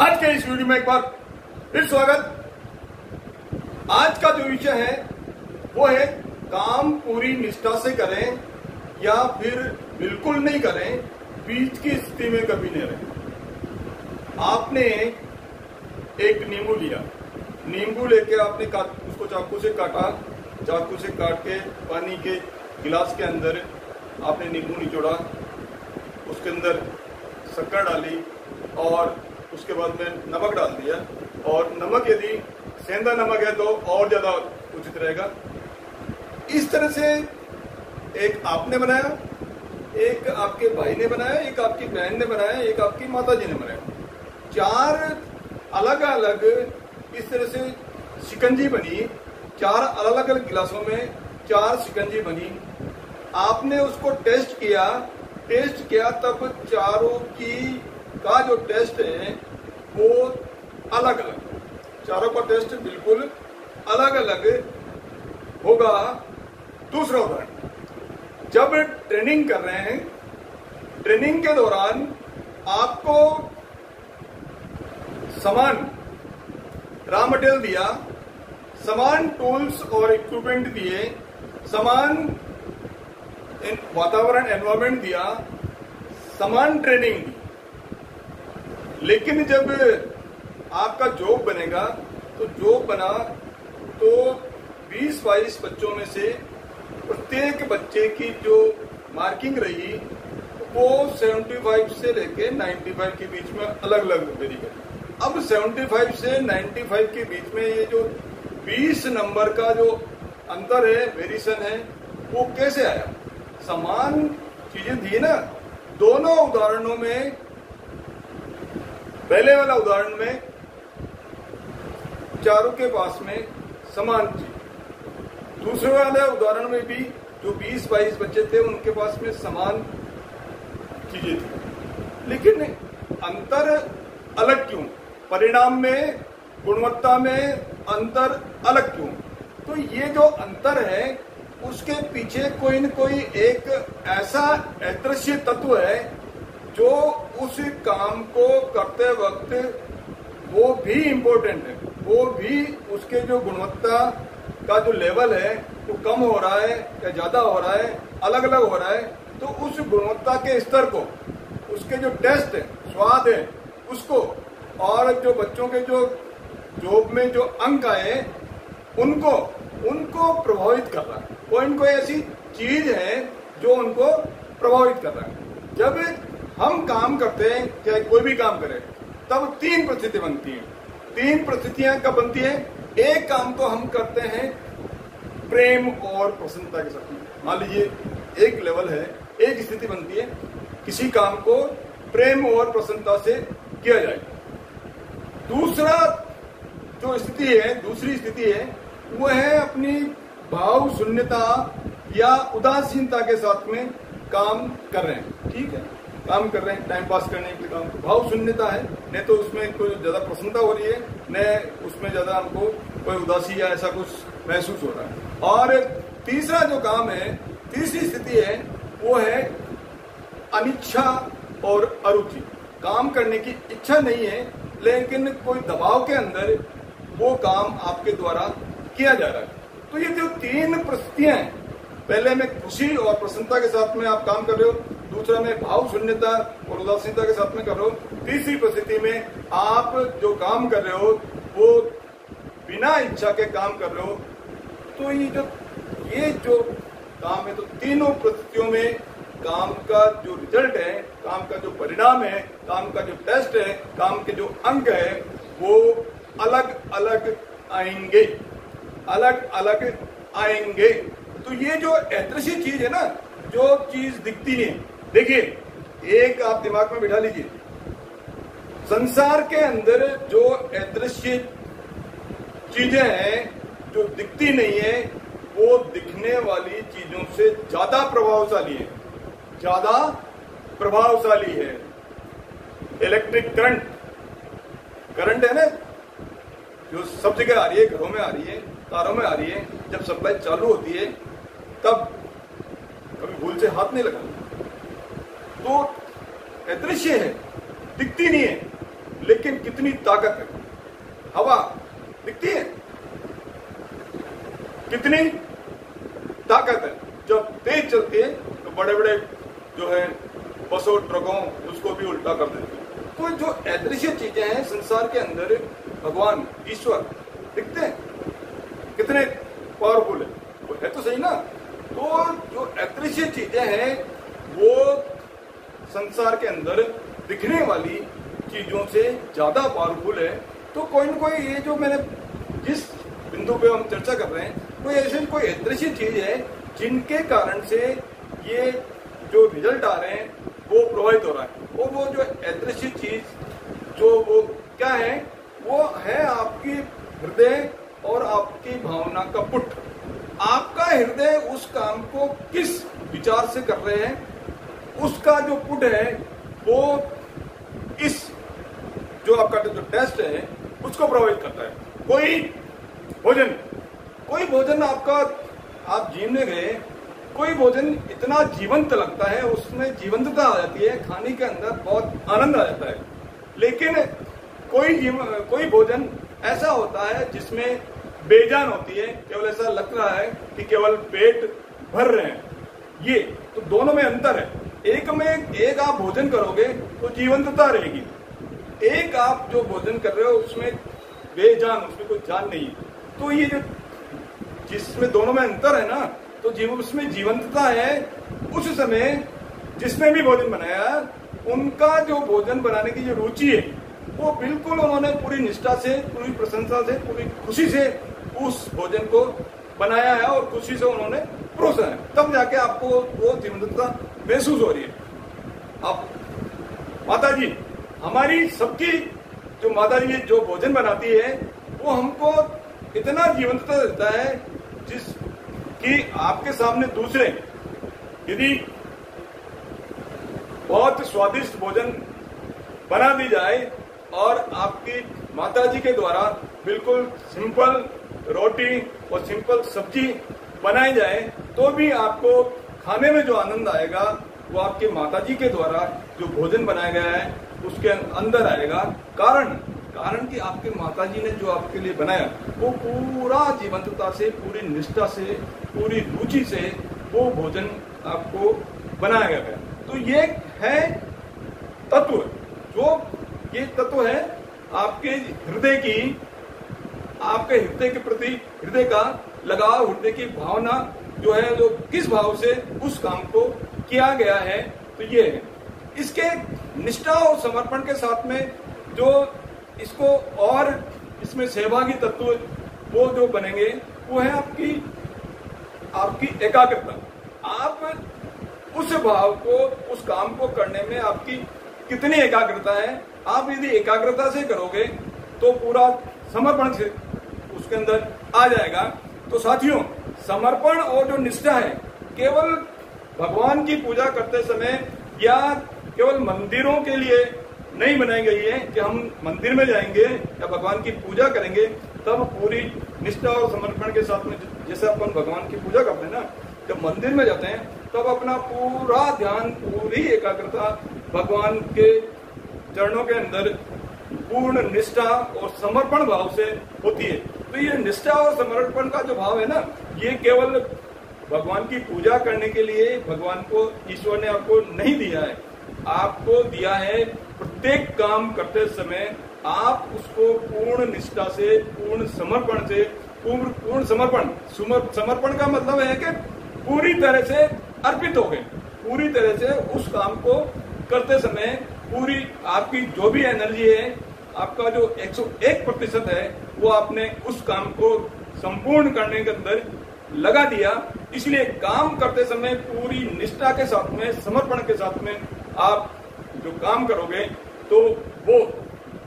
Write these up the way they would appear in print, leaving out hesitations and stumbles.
आज के इस वीडियो में एक बार फिर स्वागत। आज का जो विषय है वो है काम पूरी निष्ठा से करें या फिर बिल्कुल नहीं करें, बीच की स्थिति में कभी नहीं रहें। आपने एक नींबू लिया, नींबू लेके आपने उसको चाकू से काटा, चाकू से काट के पानी के गिलास के अंदर आपने नींबू निचोड़ा, उसके अंदर शक्कर डाली और उसके बाद में नमक डाल दिया। और नमक यदि सेंधा नमक है तो और ज्यादा उचित रहेगा। इस तरह से एक आपने बनाया, एक आपके भाई ने बनाया, एक आपकी बहन ने बनाया, एक आपकी माता जी ने बनाया। चार अलग अलग इस तरह से शिकंजी बनी, चार अलग अलग गिलासों में चार शिकंजी बनी। आपने उसको टेस्ट किया तब चारों की का जो टेस्ट है वो अलग अलग, चारों का टेस्ट बिल्कुल अलग अलग होगा। दूसरा उदाहरण, जब ट्रेनिंग कर रहे हैं, ट्रेनिंग के दौरान आपको सामान रॉ मटेरियल दिया, समान टूल्स और इक्विपमेंट दिए, समान वातावरण एनवायरमेंट दिया, समान ट्रेनिंग दी। लेकिन जब आपका जॉब बनेगा तो जॉब बना तो 20-22 बच्चों में से प्रत्येक बच्चे की जो मार्किंग रही वो 75 से लेके 95 के बीच में अलग अलग वेरी करी। अब 75 से 95 के बीच में ये जो 20 नंबर का जो अंतर है, वेरिएशन है, वो कैसे आया? समान चीजें थी ना दोनों उदाहरणों में। पहले वाला उदाहरण में चारों के पास में समान चीज, दूसरे वाले उदाहरण में भी जो 20-22 बच्चे थे उनके पास में समान चीजें थी, लेकिन अंतर अलग क्यों? परिणाम में, गुणवत्ता में अंतर अलग क्यों? तो ये जो अंतर है उसके पीछे कोई न कोई एक ऐसा अदृश्य तत्व है जो उस काम को करते वक्त वो भी इम्पोर्टेंट है, वो भी उसके जो गुणवत्ता का जो लेवल है वो कम हो रहा है या ज्यादा हो रहा है, अलग अलग हो रहा है। तो उस गुणवत्ता के स्तर को, उसके जो टेस्ट है, स्वाद है, उसको, और जो बच्चों के जो जॉब में जो अंक आए उनको प्रभावित कर रहा है। कोई न कोई ऐसी चीज है जो उनको प्रभावित कर रहा है। जब हम काम करते हैं, चाहे कोई भी काम करे, तब 3 परिस्थिति बनती हैं। 3 परिस्थितियां कब बनती हैं? एक काम को हम करते हैं प्रेम और प्रसन्नता के साथ। मान लीजिए एक लेवल है, एक स्थिति बनती है, किसी काम को प्रेम और प्रसन्नता से किया जाए। दूसरा जो स्थिति है, दूसरी स्थिति है, वो है अपनी भाव शून्यता या उदासीनता के साथ में काम कर रहे हैं। ठीक है, काम कर रहे हैं टाइम पास करने के लिए काम, भाव शून्यता है, न तो उसमें कोई ज्यादा प्रसन्नता हो रही है, न उसमें ज्यादा हमको कोई उदासी या ऐसा कुछ महसूस हो रहा है। और तीसरा जो काम है, तीसरी स्थिति है, वो है अनिच्छा और अरुचि। काम करने की इच्छा नहीं है लेकिन कोई दबाव के अंदर वो काम आपके द्वारा किया जा रहा है। तो ये जो 3 परिस्थितियां हैं, पहले में खुशी और प्रसन्नता के साथ में आप काम कर रहे हो, दूसरा में भाव शून्यता और उदासीनता के साथ में कर रहे हो, तीसरी परिस्थिति में आप जो काम कर रहे हो वो बिना इच्छा के काम कर रहे हो। तो ये जो काम है, तो तीनों परिस्थितियों में काम का जो रिजल्ट है, काम का जो परिणाम है, काम का जो टेस्ट है, काम के जो अंक है, वो अलग अलग आएंगे, अलग अलग आएंगे। तो ये जो अदृश्य चीज है ना, जो चीज दिखती नहीं, देखिए एक आप दिमाग में बिठा लीजिए, संसार के अंदर जो अदृश्य चीजें हैं, जो दिखती नहीं है, वो दिखने वाली चीजों से ज्यादा प्रभावशाली है, ज्यादा प्रभावशाली है। इलेक्ट्रिक करंट है ना, जो सब जगह आ रही है, घरों में आ रही है, तारों में आ रही है, जब सप्लाई चालू होती है तब कभी भूल से हाथ नहीं लगाना। तो अदृश्य है, दिखती नहीं है, लेकिन कितनी ताकत है। हवा दिखती है, कितनी ताकत है। जब तेज चलती है तो बड़े बड़े जो है बसों ट्रकों उसको भी उल्टा कर देती है। तो जो अदृश्य चीजें हैं संसार के अंदर, भगवान ईश्वर दिखते हैं, कितने पावरफुल है, वो है तो सही ना। तो जो अदृश्य चीजें हैं वो संसार के अंदर दिखने वाली चीजों से ज्यादा पावरफुल है। तो कोई न कोई ये जो मैंने जिस बिंदु पे हम चर्चा कर रहे हैं, कोई ऐसी कोई अदृश्य चीज है जिनके कारण से ये जो रिजल्ट आ रहे हैं वो प्रभावित हो रहा है। और वो जो अदृश्य चीज जो वो क्या है, वो है आपकी हृदय और आपकी भावना का पुट। आपका हृदय उस काम को किस विचार से कर रहे हैं, उसका जो पुट है वो इस जो आपका जो टेस्ट है उसको प्रभावित करता है। कोई भोजन आपका आप जीवने गए, कोई भोजन इतना जीवंत लगता है, उसमें जीवंतता आ जाती है, खाने के अंदर बहुत आनंद आ जाता है। लेकिन कोई भोजन ऐसा होता है जिसमें बेजान होती है, केवल ऐसा लग रहा है कि केवल पेट भर रहे हैं। ये तो दोनों में अंतर है। एक आप भोजन करोगे तो जीवंतता रहेगी, एक आप जो भोजन कर रहे हो उसमें बेजान, उसमें कोई जान नहीं है। तो ये जो जिसमें दोनों में अंतर है ना, तो उसमें जीवंतता है। उस समय जिसने भी भोजन बनाया, उनका जो भोजन बनाने की जो रुचि है वो बिल्कुल उन्होंने पूरी निष्ठा से, पूरी प्रशंसा से, पूरी खुशी से उस भोजन को बनाया है और खुशी से उन्होंने परोसा है। तब जाके आपको वो जीवंतता महसूस हो रही है। अब माता जी, हमारी सबकी जो माता जी जो भोजन बनाती है वो हमको इतना जीवंतता देता है जिस कि आपके सामने दूसरे यदि बहुत स्वादिष्ट भोजन बना दी जाए और आपकी माता जी के द्वारा बिल्कुल सिंपल रोटी और सिंपल सब्जी बनाई जाए, तो भी आपको खाने में जो आनंद आएगा वो आपके माता जी के द्वारा जो भोजन बनाया गया है उसके अंदर आएगा। कारण कि आपके माता जी ने जो आपके लिए बनाया वो पूरा जीवंतता से, पूरी निष्ठा से, पूरी रुचि से वो भोजन आपको बनाया गया है। तो ये है तत्व, जो ये तत्व है आपके हृदय की, आपके हृदय के प्रति हृदय का लगाव, हृदय की भावना जो है, जो किस भाव से उस काम को किया गया है। तो ये है इसके निष्ठा और समर्पण के साथ में जो इसको और इसमें सहभागी तत्व वो जो बनेंगे वो है आपकी एकाग्रता। आप उस भाव को, उस काम को करने में आपकी कितनी एकाग्रता है। आप यदि एकाग्रता से करोगे तो पूरा समर्पण से उसके अंदर आ जाएगा। तो साथियों, समर्पण और जो निष्ठा है केवल भगवान की पूजा करते समय या केवल मंदिरों के लिए नहीं बनाई गई है कि हम मंदिर में जाएंगे या भगवान की पूजा करेंगे तब पूरी निष्ठा और समर्पण के साथ में, जैसे अपन भगवान की पूजा करते हैं ना, जब मंदिर में जाते हैं तब अपना पूरा ध्यान, पूरी एकाग्रता भगवान के चरणों के अंदर पूर्ण निष्ठा और समर्पण भाव से होती है। तो ये निष्ठा और समर्पण का जो भाव है ना, ये केवल भगवान की पूजा करने के लिए भगवान को, ईश्वर ने आपको नहीं दिया है, आपको दिया है प्रत्येक काम करते समय आप उसको पूर्ण निष्ठा से, पूर्ण समर्पण से, पूर्ण समर्पण का मतलब है कि पूरी तरह से अर्पित हो गए, पूरी तरह से उस काम को करते समय पूरी आपकी जो भी एनर्जी है, आपका जो 101% है, वो आपने उस काम को संपूर्ण करने के अंदर लगा दिया। इसलिए काम करते समय पूरी निष्ठा के साथ में, समर्पण के साथ में आप जो काम करोगे तो वो,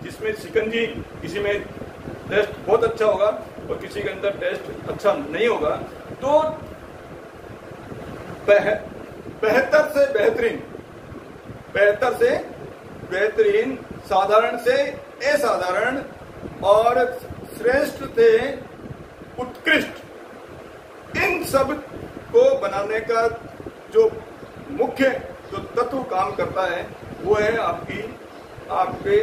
जिसमें शिकंजी किसी में टेस्ट बहुत अच्छा होगा और किसी के अंदर टेस्ट अच्छा नहीं होगा, तो बेहतर से बेहतरीन, साधारण से असाधारण और श्रेष्ठ से उत्कृष्ट, इन सब को बनाने का जो मुख्य जो तत्व काम करता है वो है आपके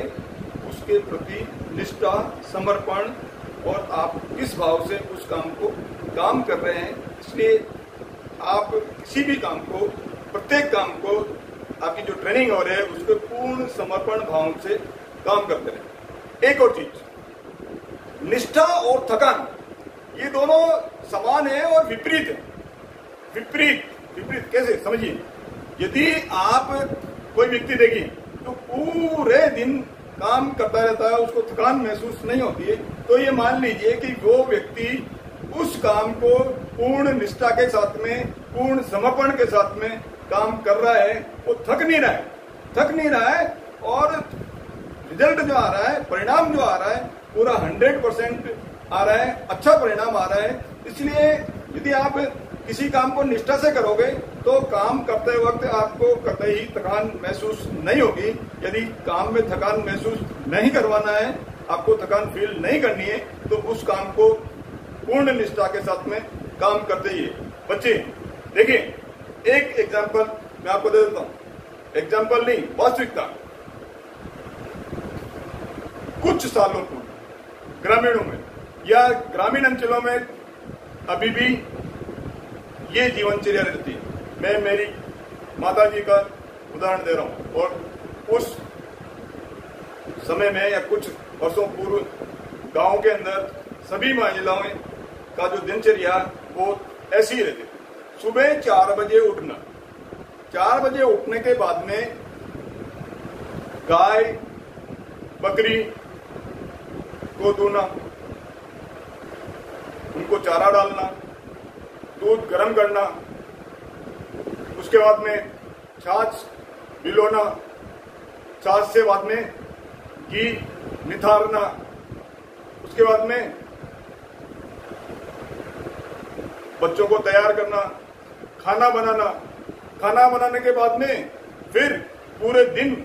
उस उसके प्रति निष्ठा, समर्पण और आप किस भाव से उस काम कर रहे हैं। इसलिए आप किसी भी काम को, प्रत्येक काम को, आपकी जो ट्रेनिंग हो रही है उसके पूर्ण समर्पण भाव से काम करते रहे। एक और चीज, निष्ठा और थकान ये दोनों समान है और विपरीत है। विपरीत कैसे समझिए। यदि आप कोई व्यक्ति देखिए तो पूरे दिन काम करता रहता है, उसको थकान महसूस नहीं होती है, तो ये मान लीजिए कि वो व्यक्ति उस काम को पूर्ण निष्ठा के साथ में, पूर्ण समर्पण के साथ में काम कर रहा है, वो थक नहीं रहा है और रिजल्ट जो आ रहा है, परिणाम जो आ रहा है पूरा 100% आ रहा है, अच्छा परिणाम आ रहा है। इसलिए यदि आप किसी काम को निष्ठा से करोगे तो काम करते वक्त आपको कतई ही थकान महसूस नहीं होगी। यदि काम में थकान महसूस नहीं करवाना है, आपको थकान फील नहीं करनी है, तो उस काम को पूर्ण निष्ठा के साथ में काम करते ही। बच्चे देखिए, एक एग्जाम्पल मैं आपको दे देता हूं, एग्जाम्पल नहीं, वास्तविकता। कुछ सालों पूर्व ग्रामीणों में या ग्रामीण अंचलों में अभी भी ये जीवनचर्या रहती है। मैं मेरी माता जी का उदाहरण दे रहा हूं, और उस समय में या कुछ वर्षों पूर्व गांव के अंदर सभी महिलाओं का जो दिनचर्या वो ऐसी ही रहती थी। सुबह 4 बजे उठना, 4 बजे उठने के बाद में गाय बकरी को धोना, उनको चारा डालना, दूध गर्म करना, उसके बाद में छाछ भिगोना, छाछ से बाद में घी निथारना, उसके बाद में बच्चों को तैयार करना, खाना बनाना, खाना बनाने के बाद में फिर पूरे दिन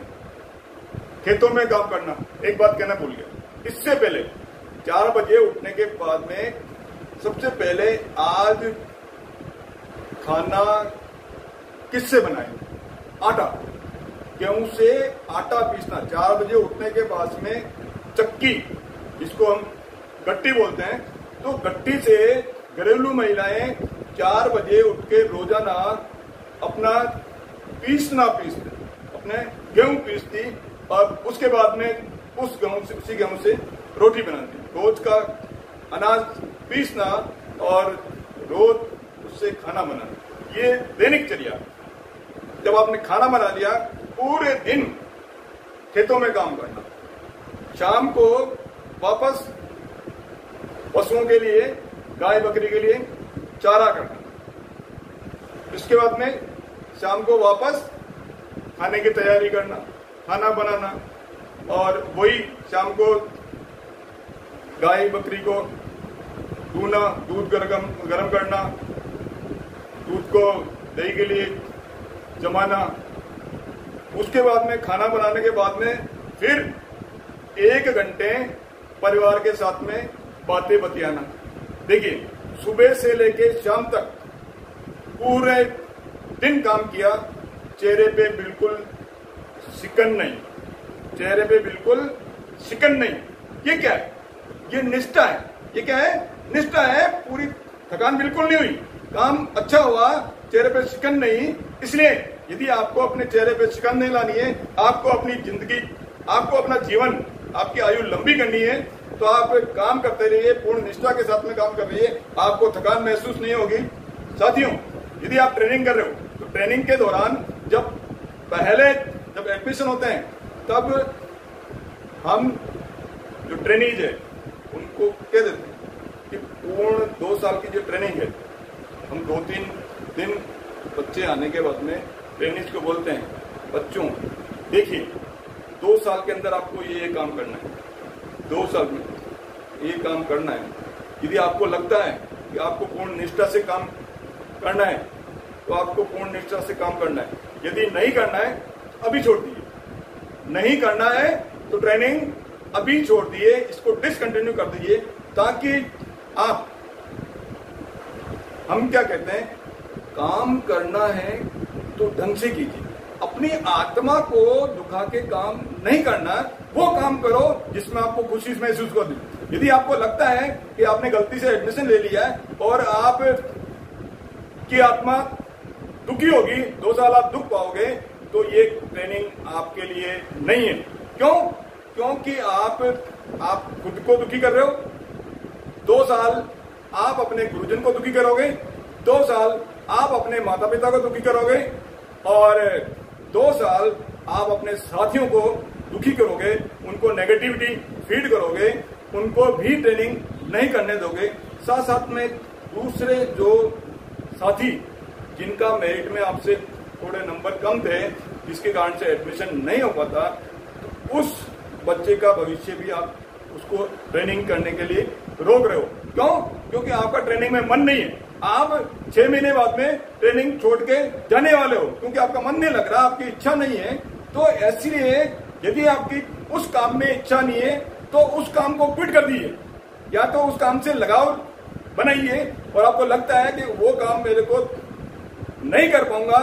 खेतों में काम करना। एक बात कहना भूल गया, इससे पहले 4 बजे उठने के बाद में सबसे पहले आज खाना किससे बनाए? आटा, गेहूं से आटा पीसना। 4 बजे उठने के बाद में चक्की, जिसको हम गट्टी बोलते हैं, तो गट्टी से घरेलू महिलाएं 4 बजे उठ के रोजाना अपना अपने गेहूं पीसती और उसके बाद में उसी गेहूं से रोटी बनाती। रोज का अनाज पीसना और रोज उससे खाना बनाना, ये दैनिक चर्या। जब आपने खाना बना लिया, पूरे दिन खेतों में काम करना, शाम को वापस पशुओं के लिए, गाय बकरी के लिए चारा करना, इसके बाद में शाम को वापस खाने की तैयारी करना, खाना बनाना, और वही शाम को गाय बकरी को दूना, दूध गरम करना, दूध को दही के लिए जमाना, उसके बाद में खाना बनाने के बाद में फिर 1 घंटे परिवार के साथ में बातें बतियाना। देखिए, सुबह से लेके शाम तक पूरे दिन काम किया, चेहरे पे बिल्कुल सिकन नहीं, चेहरे पे बिल्कुल सिकन नहीं। ये क्या है? ये निष्ठा है। ये क्या है? निष्ठा है। पूरी थकान बिल्कुल नहीं हुई, काम अच्छा हुआ, चेहरे पे सिकन नहीं। इसलिए यदि आपको अपने चेहरे पे सिकन नहीं लानी है, आपको अपनी जिंदगी, आपको अपना जीवन, आपकी आयु लंबी करनी है, तो आप काम करते रहिए, पूर्ण निष्ठा के साथ में काम कर रहिए, आपको थकान महसूस नहीं होगी। साथियों, यदि आप ट्रेनिंग कर रहे हो तो ट्रेनिंग के दौरान जब एडमिशन होते हैं, तब हम जो ट्रेनीज है उनको कह देते हैं कि पूर्ण 2 साल की जो ट्रेनिंग है, हम 2-3 दिन बच्चे आने के बाद में ट्रेनिज को बोलते हैं, बच्चों देखिए 2 साल के अंदर आपको ये काम करना है, 2 साल में ये काम करना है। यदि आपको लगता है कि आपको पूर्ण निष्ठा से काम करना है तो आपको पूर्ण निष्ठा से काम करना है। यदि नहीं करना है अभी छोड़ दीजिए, नहीं करना है तो ट्रेनिंग अभी छोड़ दिए, इसको डिसकंटिन्यू कर दीजिए, ताकि आप, हम क्या कहते हैं, काम करना है तो ढंग से कीजिए, अपनी आत्मा को दुखा के काम नहीं करना, वो काम करो जिसमें आपको खुशी महसूस हो। यदि आपको लगता है कि आपने गलती से एडमिशन ले लिया है और आप की आत्मा दुखी होगी, 2 साल आप दुख पाओगे, तो ये ट्रेनिंग आपके लिए नहीं है। क्यों? क्योंकि आप खुद को दुखी कर रहे हो। 2 साल आप अपने गुरुजन को दुखी करोगे, 2 साल आप अपने माता पिता को दुखी करोगे और 2 साल आप अपने साथियों को दुखी करोगे, उनको नेगेटिविटी फीड करोगे, उनको भी ट्रेनिंग नहीं करने दोगे। साथ साथ में दूसरे जो साथी जिनका मेरिट में आपसे थोड़े नंबर कम थे, जिसके कारण से एडमिशन नहीं हो पाता, तो उस बच्चे का भविष्य भी आप उसको ट्रेनिंग करने के लिए रोक रहे हो। क्यों? क्योंकि आपका ट्रेनिंग में मन नहीं है। आप 6 महीने बाद में ट्रेनिंग छोड़ के जाने वाले हो, क्योंकि आपका मन नहीं लग रहा, आपकी इच्छा नहीं है। तो इसलिए यदि आपकी उस काम में इच्छा नहीं है तो उस काम को क्विट कर दीजिए, या तो उस काम से लगाव बनाइए। और आपको लगता है कि वो काम मेरे को नहीं कर पाऊंगा,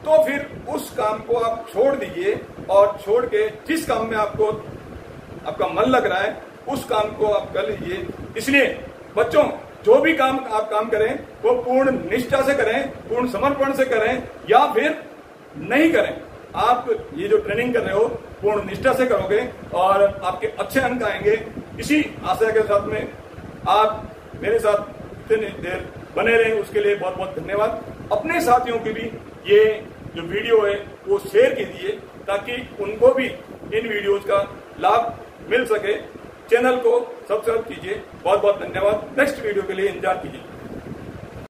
तो फिर उस काम को आप छोड़ दीजिए और छोड़ के जिस काम में आपका मन लग रहा है उस काम को आप कर लीजिए। इसलिए बच्चों, जो भी काम आप काम करें वो पूर्ण निष्ठा से करें, पूर्ण समर्पण से करें, या फिर नहीं करें। आप ये जो ट्रेनिंग कर रहे हो पूर्ण निष्ठा से करोगे और आपके अच्छे अंक आएंगे। इसी आशा के साथ में आप मेरे साथ इतनी देर बने रहें, उसके लिए बहुत बहुत धन्यवाद। अपने साथियों की भी ये जो वीडियो है वो शेयर कीजिए, ताकि उनको भी इन वीडियोज का लाभ मिल सके। चैनल को सब्सक्राइब कीजिए। बहुत बहुत धन्यवाद। नेक्स्ट वीडियो के लिए इंतजार कीजिए।